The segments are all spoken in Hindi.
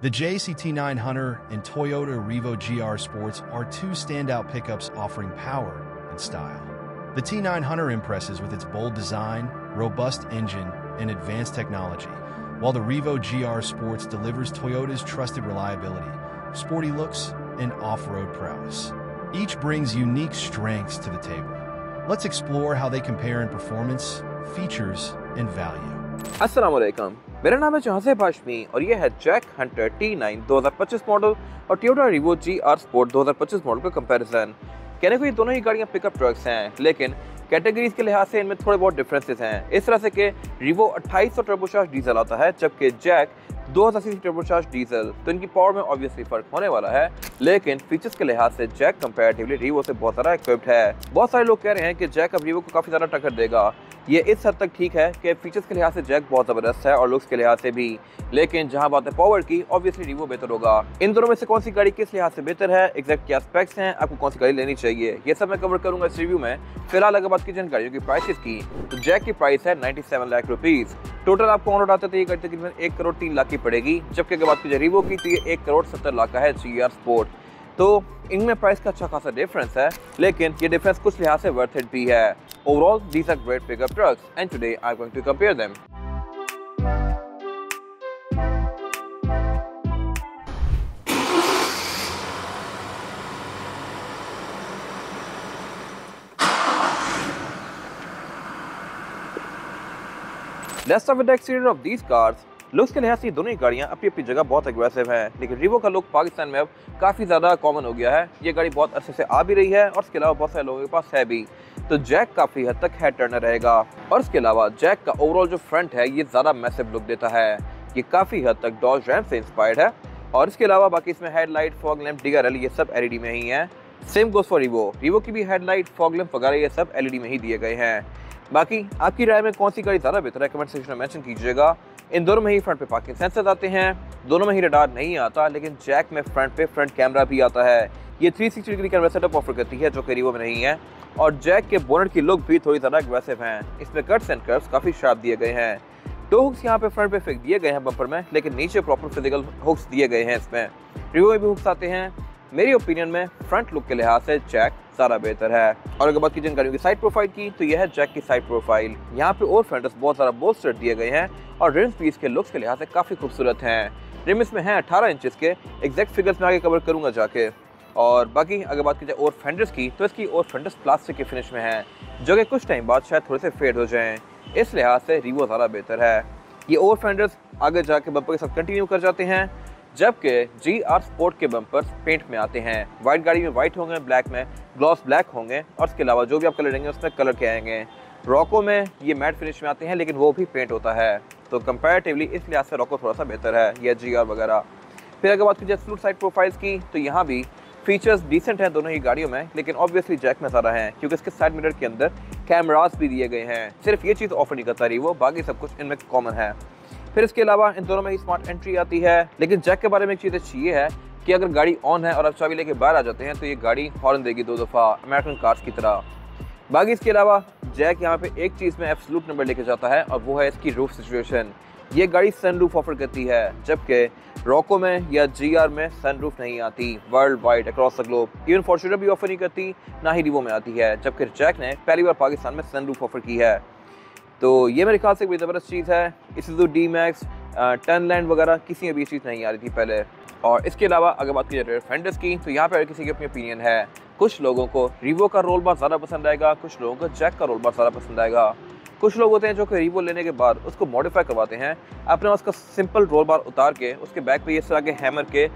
The JCT9 Hunter and Toyota Revo GR Sports are two standout pickups offering power and style. The T9 Hunter impresses with its bold design, robust engine, and advanced technology, while the Revo GR Sports delivers Toyota's trusted reliability, sporty looks, and off-road prowess. Each brings unique strengths to the table. Let's explore how they compare in performance, features, and value. अस्सलामुअलैकुम, मेरा नाम है जहाज़ेब हाशमी और ये है जैक हंटर T9 2025 मॉडल और Toyota Revo GR sport 2025 model का कंपैरिजन। कहने को ये दोनों ही गाड़ियाँ पिकअप ट्रक्स हैं, लेकिन कैटेगरीज के लिहाज से इनमें थोड़े बहुत डिफरेंसेस हैं। इस तरह से कि रीवो 2800 टर्बोचार्ज डीजल आता है, जबकि जैक 2000 सीसी टर्बोचार्ज डीजल, तो इनकी पावर में ऑब्वियसली फर्क होने वाला है, लेकिन फीचर्स के लिहाज से जैक कंपैरेटिवली रीवो से बहुत ज़्यादा इक्विप्ड है। बहुत सारे लोग कह रहे हैं कि जैक अब रीवो को काफ़ी ज़्यादा टक्कर देगा। ये इस हद तक ठीक है कि फीचर्स के लिहाज से जैक बहुत ज़बरदस्त है और लुक्स के लिहाज से भी, लेकिन जहां बात है पावर की, ऑब्वियसली रीवो बेहतर होगा। इन दोनों में से कौन सी गाड़ी किस लिहाज से बेहतर है, एग्जैक्ट क्या स्पेक्स हैं, आपको कौन सी गाड़ी लेनी चाहिए, ये सब मैं कवर करूंगा इस रिव्यू में। फिलहाल अगर बात की जाए गाड़ियों की प्राइसेस की, तो जैक की प्राइस है 97 लाख रुपीज़। टोटल आपको ऑन रोड आता है तो ये गाड़ी तकरीबन 1 करोड़ 3 लाख की पड़ेगी, जबकि अगर बात की जाए रीवो की तो ये 1 करोड़ 70 लाख का है GR स्पोर्ट। तो इनमें प्राइस का अच्छा खासा डिफरेंस है, लेकिन ये डिफरेंस कुछ लिहाज से वर्थ इट भी है। Overall these are great pickup trucks and today I am going to compare them. Let's start with the exterior of these cars. Looks के लिहाज से दोनों ही गाड़ियाँ अपनी अपनी जगह बहुत एग्रेसिव हैं, लेकिन रीवो का लुक पाकिस्तान में अब काफ़ी ज़्यादा कॉमन हो गया है। ये गाड़ी बहुत अरसे से आ भी रही है और इसके अलावा बहुत सारे लोगों के पास है भी। तो जैक काफ़ी हद तक हेड टर्नर रहेगा और इसके अलावा जैक का ओवरऑल जो फ्रंट है ये ज़्यादा मैसिव लुक देता है। ये काफ़ी हद तक डॉज रैम से इंस्पायर्ड है और इसके अलावा बाकी इसमें हेडलाइट, फॉग लैम्प, DRL ये सब LED में ही हैं। सेम गोज फॉर रीवो की भी हेडलाइट, फॉग लैम्प वगैरह ये सब LED में ही दिए गए हैं। बाकी आपकी राय में कौन सी गाड़ी ज़्यादा बेहतर है, कमेंट सेक्शन में मेंशन कीजिएगा। इन दोनों में ही फ्रंट पे पार्किंग सेंसर्स आते हैं, दोनों में ही रडार नहीं आता, लेकिन जैक में फ्रंट पे फ्रंट कैमरा भी आता है। ये 360 डिग्री कैमरा सेटअप ऑफर करती है, जो कि रीवो में नहीं है। और जैक के बोनट की लुक भी थोड़ी ज़्यादा एग्रेसिव हैं, इसमें कट्स एंड कर्व्स काफ़ी शार्प दिए गए हैं। टो हुक्स यहाँ पे फ्रंट पे फिक्स दिए गए हैं बम्पर में, लेकिन नीचे प्रॉपर फिजिकल हुक्स दिए गए हैं इसमें। रीवो में भी हुक्स आते हैं। मेरी ओपिनियन में फ्रंट लुक के लिहाज से जैक ज़्यादा बेहतर है। और अगर बात की गाड़ियों की साइड प्रोफाइल की, तो यह है जैक की साइड प्रोफाइल। यहाँ पे और फेंडर्स बहुत ज़्यादा बोल्स्टर दिए गए हैं और रिम पीस के लुक्स के लिहाज से काफ़ी खूबसूरत हैं। रिम इसमें हैं 18 इंचेस के, एग्जैक्ट फिगर्स में आगे कवर करूँगा जाके। और बाकी अगर बात की जाए और फेंडर्स की, तो इसकी और फेंडर्स प्लास्टिक के फिनिश में हैं, जो कि कुछ टाइम बाद शायद थोड़े से फेड हो जाएँ। इस लिहाज से रीवो ज़्यादा बेहतर है। ये और फेंडर्स आगे जाके बम्पर के साथ कंटिन्यू कर जाते हैं, जबकि GR स्पोर्ट के बम्पर्स पेंट में आते हैं। वाइट गाड़ी में वाइट होंगे, ब्लैक में ग्लॉस ब्लैक होंगे और इसके अलावा जो भी आप कलर लेंगे उसमें कलर के आएंगे। रॉको में ये मैट फिनिश में आते हैं, लेकिन वो भी पेंट होता है। तो कंपैरेटिवली इस लिहाज से रॉको थोड़ा सा बेहतर है, या GR वगैरह। फिर अगर बात की जाए एक्सक्लूड साइड प्रोफाइल्स की, तो यहाँ भी फीचर्स डिसेंट हैं दोनों ही गाड़ियों में, लेकिन ऑब्वियसली जैक में ज़्यादा है, क्योंकि इसके साइड मिरर के अंदर कैमरास भी दिए गए हैं। सिर्फ ये चीज़ ऑफर नहीं करता रीवो, बाकी सब कुछ इनमें कॉमन है। फिर इसके अलावा इन दोनों में ही स्मार्ट एंट्री आती है, लेकिन जैक के बारे में एक चीज़ अच्छी ये है कि अगर गाड़ी ऑन है और आप चाबी लेके बाहर आ जाते हैं तो ये गाड़ी हॉर्न देगी 2 दफ़ा, अमेरिकन कार्स की तरह। बाकी इसके अलावा जैक यहाँ पे एक चीज़ में एब्सोल्यूट नंबर लेके जाता है और वो है इसकी रूफ सिचुएशन। ये गाड़ी सनरूफ ऑफर करती है, जबकि रॉको में या GR में सनरूफ नहीं आती world wide across the globe. Even Fortuner भी ऑफर नहीं करती, ना ही रीवो में आती है, जबकि जैक ने पहली बार पाकिस्तान में सनरूफ ऑफर की है। तो ये मेरे ख्याल से बड़ी ज़बरदस्त चीज़ है। इससे D-Max, टर्नलैंड वगैरह किसी में भी चीज़ नहीं आ रही थी पहले। और इसके अलावा अगर बात की जाए रेयर फेंडर्स की, तो यहाँ पे हर किसी की अपनी ओपिनियन है। कुछ लोगों को रीवो का रोल बार ज़्यादा पसंद आएगा, कुछ लोगों को जैक का रोल बार ज़्यादा पसंद आएगा। कुछ लोग होते हैं जो कि रीवो लेने के बाद उसको मॉडिफाई करवाते हैं, अपना उसका सिंपल रोल बार उतार के उसके बैक पे इस तरह के हैमर के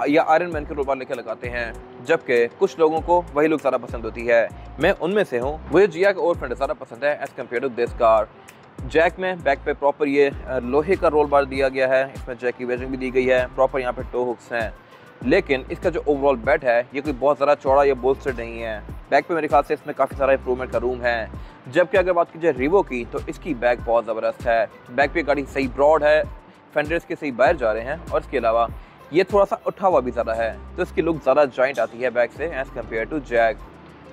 या आयरन मैन के रोल बार लेकर लगाते हैं, जबकि कुछ लोगों को वही लुक ज़्यादा पसंद होती है। मैं उनमें से हूँ। मुझे GR का और फेंडर ज़्यादा पसंद है as compare to this car. Jack में बैक पे प्रॉपर ये लोहे का रोल बार दिया गया है, इसमें जैक की वेजिंग भी दी गई है, प्रॉपर यहाँ पे टो हुक्स हैं, लेकिन इसका जो ओवरऑल बेड है ये कोई बहुत ज़्यादा चौड़ा या बोल्स्टर नहीं है। बैक पे मेरे ख्याल से इसमें काफ़ी सारा इंप्रूवमेंट का रूम है। जबकि अगर बात की जाए रीवो की, तो इसकी बैक बहुत ज़बरदस्त है। बैक पे गाड़ी सही ब्रॉड है, फेंडर्स के सही बाहर जा रहे हैं और इसके अलावा ये थोड़ा सा उठा हुआ भी ज़्यादा है, तो इसकी लुक ज़्यादा जॉइंट आती है बैक से एज़ कम्पेयर टू जैक।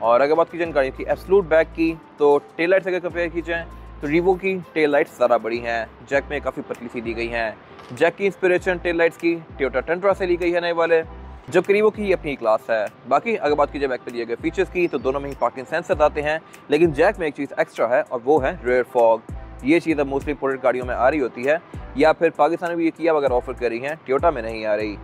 और अगर बात की जाए गाड़ी की एब्सोल्यूट बैक की, तो टेल लाइट से अगर कंपेयर की जाए तो रीवो की टेल लाइट्स ज़्यादा बड़ी हैं, जैक में काफ़ी पतली सी दी गई हैं। जैक की इंस्पिरेशन टेल लाइट्स की टोयोटा टंड्रा से ली गई है नए वाले, जबकि रीवो की अपनी क्लास है। बाकी अगर बात कीजिए बैक पे दिए गए फीचर्स की तो दोनों में ही पार्किंग सेंसर आते हैं, लेकिन जैक में एक चीज़ एक्स्ट्रा है और वो है रेयर फॉग। ये चीज़ अब मोस्टली इंपोर्टेड गाड़ियों में आ रही होती है, या फिर पाकिस्तान में भी ये किया वगैरह ऑफर कर रही हैं, टोयोटा में नहीं आ रही।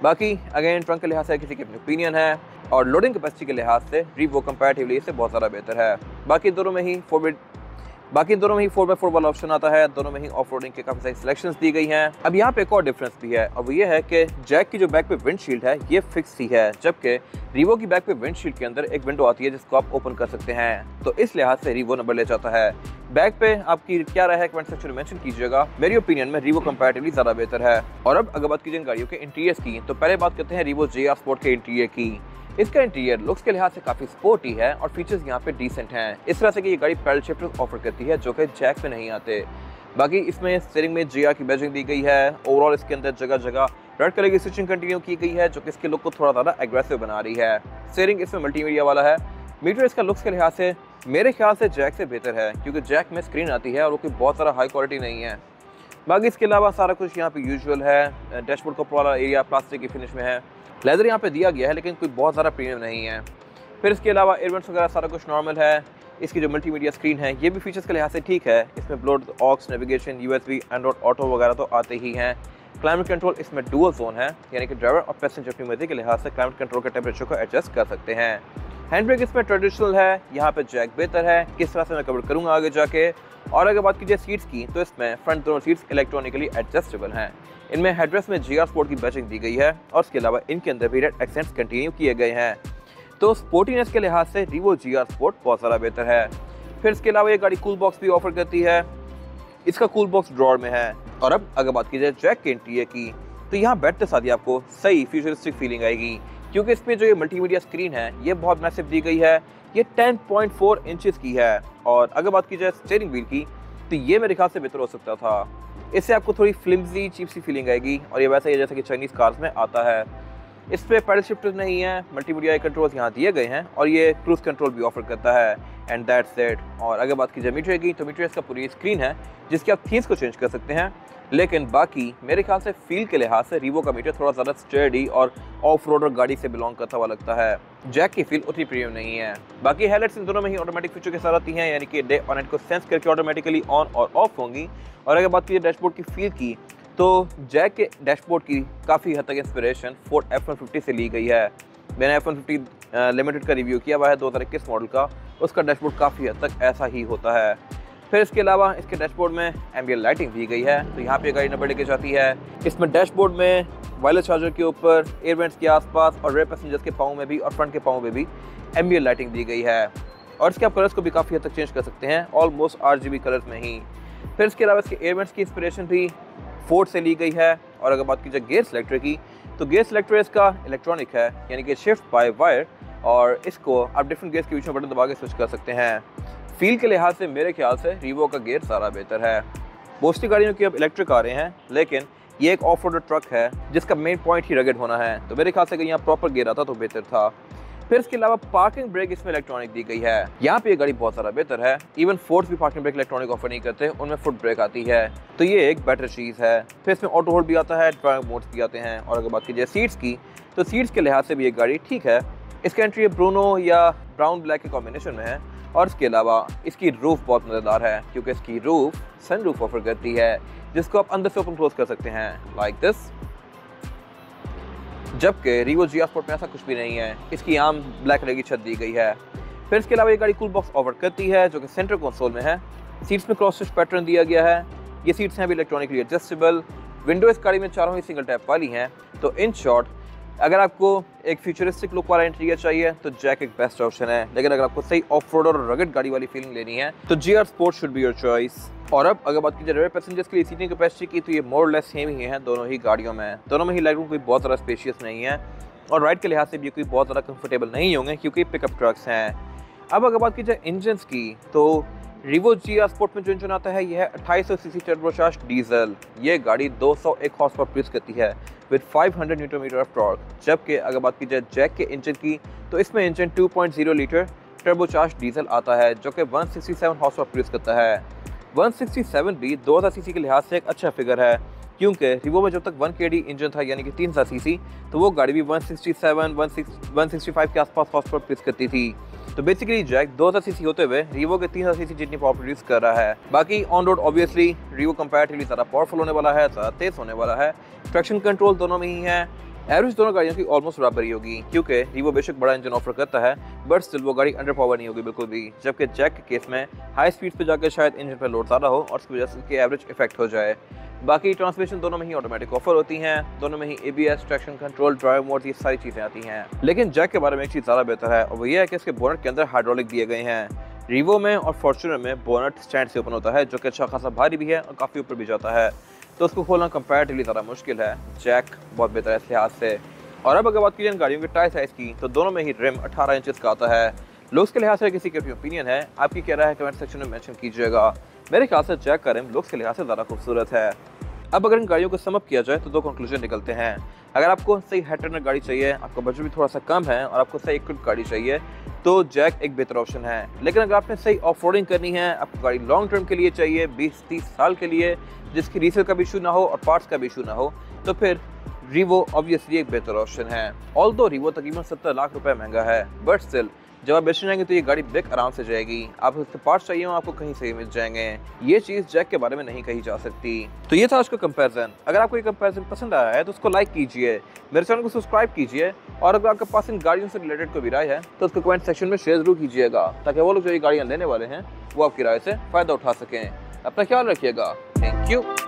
बाकी अगेन ट्रंक के लिहाज से किसी की अपनी ओपिनियन है, और लोडिंग कैपेसिटी के लिहाज से रीवो कंपैरेटिवली इससे बहुत ज़्यादा बेहतर है। बाकी दोनों में ही 4x4 वाला ऑप्शन आता है, दोनों में ही ऑफ रोडिंग के काफ़ी सारी सिलेक्शंस दी गई हैं। अब यहाँ पे एक और डिफरेंस भी है, और वो ये है कि जैक की जो बैक पे विंडशील्ड है ये फिक्स ही है, जबकि रीवो की बैक पे विंडशील्ड के अंदर एक विंडो आती है जिसको आप ओपन कर सकते हैं। तो इस लिहाज से रीवो नंबर ले जाता है। बैक पे आपकी क्या राय है कमेंट सेक्शन में मेंशन कीजिएगा। मेरी ओपिनियन में रीवो कंपैरेटिवली ज़्यादा बेहतर है। और अब अगर बात कीजिए गाड़ियों के इंटीरियर्स की, तो पहले बात करते हैं रीवो GR स्पोर्ट के इंटीरियर की। इसका इंटीरियर लुक्स के लिहाज से काफ़ी स्पोर्टी है और फीचर्स यहाँ पे डिसेंट हैं। इस तरह से कि ये गाड़ी पैडल शिफ्टर्स ऑफर करती है जो कि जैक पे नहीं आते। बाकी इसमें स्टीयरिंग में GR की बैजिंग दी गई है। ओवरऑल इसके अंदर जगह जगह रेड कलर की स्टिचिंग कंटिन्यू की गई है, जो कि इसके लुक को थोड़ा ज़्यादा एग्रेसिव बना रही है। स्टीयरिंग इसमें मल्टीमीडिया वाला है। मीटर इसका लुक्स के लिहाज से मेरे ख्याल से जैक से बेहतर है, क्योंकि जैक में स्क्रीन आती है और वो कोई बहुत सारा हाई क्वालिटी नहीं है। बाकी इसके अलावा सारा कुछ यहाँ पे यूजुअल है। डैशबोर्ड का पूरा एरिया प्लास्टिक की फिनिश में है। लेदर यहाँ पे दिया गया है, लेकिन कोई बहुत ज़्यादा प्रीमियम नहीं है। फिर इसके अलावा एयरवेंट्स वगैरह सारा कुछ नॉर्मल है। इसकी जो मल्टीमीडिया स्क्रीन है ये भी फीचर्स के लिहाज से ठीक है। इसमें Bluetooth, aux, navigation, USB, Android auto वगैरह तो आते ही हैं। क्लाइमेट कंट्रोल इसमें डुअल जोन है, यानी कि ड्राइवर और पैसेंजर अपनी मर्जी के लिहाज से क्लाइमेट कंट्रोल के टेम्परेचर को एडजस्ट कर सकते हैं। हैंड ब्रेक इसमें ट्रेडिशनल है, यहाँ पे जैक बेहतर है। किस तरह से मैं कवर करूँगा आगे जाके। और अगर बात कीजिए सीट्स की, तो इसमें फ्रंट दोनों सीट्स इलेक्ट्रॉनिकली एडजस्टेबल हैं। इनमें हेडरेस्ट में GR स्पोर्ट की बैजिंग दी गई है, और इसके अलावा इनके अंदर भी रेड एक्सेंट्स कंटिन्यू किए गए हैं। तो स्पोर्टीनेस के लिहाज से रीवो GR स्पोर्ट बहुत ज़्यादा बेहतर है। फिर इसके अलावा ये गाड़ी कूल बॉक्स भी ऑफर करती है। इसका कूल बॉक्स ड्रॉअर में है। और अब अगर बात की जाए जैक के इंटीरियर की, तो यहाँ बैठते साथ ही आपको सही फ्यूचरिस्टिक फीलिंग आएगी, क्योंकि इसमें जो ये मल्टीमीडिया स्क्रीन है ये बहुत मैसिव दी गई है। ये 10.4 इंचेस की है। और अगर बात की जाए स्टीयरिंग व्हील की, तो ये मेरे ख्याल से बेहतर हो सकता था। इससे आपको थोड़ी फ्लिम्जी चीप सी फीलिंग आएगी, और ये वैसा ही जैसा कि चाइनीज़ कार्स में आता है। इस पर पैडल शिफ्टर्स नहीं है, मल्टीमीडिया कंट्रोल्स यहाँ दिए गए हैं, और ये क्रूज कंट्रोल भी ऑफर करता है। And that's it. और अगर बात की जाए मीटर की, तो मीटर इसका पूरी स्क्रीन है जिसकी आप थीम्स को चेंज कर सकते हैं। लेकिन बाकी मेरे ख्याल से फील के लिहाज से रीवो का मीटर थोड़ा ज़्यादा स्टर्डी और ऑफ रोडर गाड़ी से बिलोंग करता हुआ लगता है। जैक की फील उतनी प्रीमियम नहीं है। बाकी हेडलाइट्स इन दोनों में ही ऑटोमेटिक फीचर के साथ आती हैं, यानी कि डे और नाइट को सेंस करके ऑटोमेटिकली ऑन और ऑफ होंगी। और अगर बात कीजिए डैशबोर्ड की फील की, तो जैक के डैशबोर्ड की काफ़ी हद तक इंस्पिरेशन फोर्ड F-150 से ली गई है। मैंने F-150 लिमिटेड का रिव्यू किया हुआ है 2021 मॉडल का, उसका डैशबोर्ड काफ़ी हद तक ऐसा ही होता है। फिर इसके अलावा इसके डैशबोर्ड में एम्बिएंट लाइटिंग दी गई है, तो यहाँ पे गाड़ी नंबर लेके जाती है। इसमें डैशबोर्ड में वायरलेस चार्जर के ऊपर, एयरवेंट्स के आसपास और रेयर पैसेंजर्स के पाँव में भी और फ्रंट के पाँव में भी एम्बिएंट लाइटिंग दी गई है। और इसके आप कलर्स को भी काफ़ी हद तक चेंज कर सकते हैं, ऑलमोस्ट RGB कलर्स में ही। फिर इसके अलावा इसके एयरवेंट्स की इंस्पिरेशन भी फोर्ड से ली गई है। और अगर बात की जाए गियर सेलेक्टर की, तो गियर सेलेक्टर इसका इलेक्ट्रॉनिक है, यानी कि शिफ्ट बाय वायर, और इसको आप डिफरेंट गियर्स के बीच में बटन दबा के स्विच कर सकते हैं। फील के लिहाज से मेरे ख्याल से रीवो का गियर सारा बेहतर है। मोस्टली गाड़ियों की अब इलेक्ट्रिक आ रहे हैं, लेकिन ये एक ऑफ रोडर ट्रक है जिसका मेन पॉइंट ही रगड़ होना है, तो मेरे ख्याल से अगर यहाँ प्रॉपर गियर आता तो बेहतर था। फिर इसके अलावा पार्किंग ब्रेक इसमें इलेक्ट्रॉनिक दी गई है। यहाँ पे ये गाड़ी बहुत ज़्यादा बेहतर है। इवन फोर्ड्स भी पार्किंग ब्रेक इलेक्ट्रॉनिक ऑफर नहीं करते, उनमें फुट ब्रेक आती है, तो ये एक बेटर चीज़ है। फिर इसमें ऑटो होल्ड भी आता है, ड्राइव मोड्स भी आते हैं। और अगर बात की जाए सीट्स की, तो सीट्स के लिहाज से भी ये गाड़ी ठीक है। इसका एंट्री ब्रूनो या ब्राउन ब्लैक के कॉम्बिनेशन में है। और इसके अलावा इसकी रूफ बहुत मज़ेदार है, क्योंकि इसकी रूफ सन रूफ ऑफर करती है, जिसको आप अंदर से ओपन क्लोज कर सकते हैं लाइक दिस। जबकि रीवो GR स्पोर्ट में ऐसा कुछ भी नहीं है, इसकी आम ब्लैक कलर की छत दी गई है। फिर इसके अलावा ये गाड़ी कूल बॉक्स ऑफर करती है, जो कि सेंटर कंसोल में है। सीट्स में क्रॉस स्टिच पैटर्न दिया गया है। ये सीट्स हैं भी इलेक्ट्रॉनिकली एडजस्टेबल। विंडो इस गाड़ी में चारों ही सिंगल टैप वाली हैं। तो इन शॉर्ट, अगर आपको एक फ्यूचरिस्टिक लुक वाला इंटीरियर चाहिए तो जैक एक बेस्ट ऑप्शन है, लेकिन अगर आपको सही ऑफ रोड और रगड़ गाड़ी वाली फीलिंग लेनी है तो GR sport should be your choice. और अब अगर बात की जाए रेयर पैसेंजर्स के लिए सीटिंग कैपेसिटी की, तो ये मोर लेस सेम ही है दोनों ही गाड़ियों में। दोनों में ही लेग रूम कोई बहुत ज़्यादा स्पेशियस नहीं है, और राइड के लिहाज से भी कोई बहुत ज़्यादा कंफर्टेबल नहीं होंगे, क्योंकि पिकअप ट्रक्स हैं। अब अगर बात की जाए इंजन्स की, तो रीवो GR स्पोर्ट में जो इंजन आता है यह है 2800 सीसी टर्बोचार्ज्ड डीजल। ये गाड़ी 201 हॉर्स पावर प्रोड्यूस करती है with 500 newton metre of torque. जबकि अगर बात की जाए जैक के इंजन की, तो इसमें इंजन 2.0 लीटर टर्बोचार्ज्ड डीजल आता है, जो कि 167 हॉर्स पावर प्रोड्यूस करता है। 167 भी 2000 सीसी के लिहाज से एक अच्छा फिगर है, क्योंकि रिवो में जब तक 1 KD इंजन था यानी कि 3000 सीसी, तो वो गाड़ी भी 165 के आसपास हॉर्स पिच करती थी। तो बेसिकली जैक 2000 सीसी होते हुए रिवो के 3000 सीसी जितनी पावर प्रोड्यूस कर रहा है। बाकी on road obviously Revo comparatively ज़्यादा पावरफुल होने वाला है, ज़्यादा तेज होने वाला है। ट्रैक्शन कंट्रोल दोनों में ही है। एवरेज दोनों गाड़ियों की ऑलमोस्ट बराबर ही होगी, क्योंकि रिवो बेशक बड़ा इंजन ऑफर करता है, बट स्टिल वो गाड़ी अंडर पावर नहीं होगी बिल्कुल भी। जबकि जैक के केस में हाई स्पीड पे जाकर शायद इंजन पे लोड ज़्यादा हो और उसकी वजह से उसकी एवरेज इफेक्ट हो जाए। बाकी ट्रांसमिशन दोनों में ही ऑटोमेटिक ऑफर होती हैं, दोनों में ही ABS, traction control, drive mode, ये सारी चीज़ें आती हैं। लेकिन जैक के बारे में एक चीज़ ज़्यादा बेहतर है और वो ये है कि इसके बोनट के अंदर हाइड्रोलिक दिए गए हैं। रिवो में और फॉर्च्यूनर में बोनट स्टैंड से ओपन होता है, जो कि अच्छा खासा भारी भी है और काफ़ी ऊपर भी जाता है, तो उसको खोलना कंपैरेटिवली ज़्यादा मुश्किल है। जैक बहुत बेहतर है इस लिहाज से। और अब अगर बात की जाए गाड़ियों के टायर साइज़ की, तो दोनों में ही रिम 18 इंचेस का आता है। लुक्स के लिहाज से किसी की अपनी ओपिनियन है, आपकी क्या राय है कमेंट सेक्शन में मेंशन कीजिएगा। मेरे ख्याल से जैक का रिम लुक्स के लिहाज से ज़्यादा खूबसूरत है। अब अगर इन गाड़ियों को सम अप किया जाए तो दो कंक्लूजन निकलते हैं। अगर आपको सही हेड टर्नर गाड़ी चाहिए, आपका बजट भी थोड़ा सा कम है और आपको सही इक्विप्ड गाड़ी चाहिए, तो जैक एक बेहतर ऑप्शन है। लेकिन अगर आपने सही ऑफ रोडिंग करनी है, आपको गाड़ी लॉन्ग टर्म के लिए चाहिए, 20-30 साल के लिए, जिसकी रीसेल का भी इशू ना हो और पार्ट्स का भी इशू ना हो, तो फिर रिवो ऑब्वियसली एक बेहतर ऑप्शन है। ऑल्दो रिवो तकरीबन 70 लाख रुपए महंगा है, बट स्टिल जब आप बेचने जाएंगे तो ये गाड़ी ब्रेक आराम से जाएगी। आपको उसके पार्ट्स चाहिए हो, आपको कहीं से ही मिल जाएंगे। ये चीज़ जैक के बारे में नहीं कही जा सकती। तो ये था आज का कंपैरिजन। अगर आपको ये कंपैरिजन पसंद आया है तो उसको लाइक कीजिए, मेरे चैनल को सब्सक्राइब कीजिए, और अगर आपके पास इन गाड़ियों से रिलेटेड कोई भी राय है तो उसको कमेंट सेक्शन में शेयर जरूर कीजिएगा, ताकि वो लोग जो ये गाड़ियाँ लेने वाले हैं वो आपकी राय से फ़ायदा उठा सकें। अपना ख्याल रखिएगा। Thank you.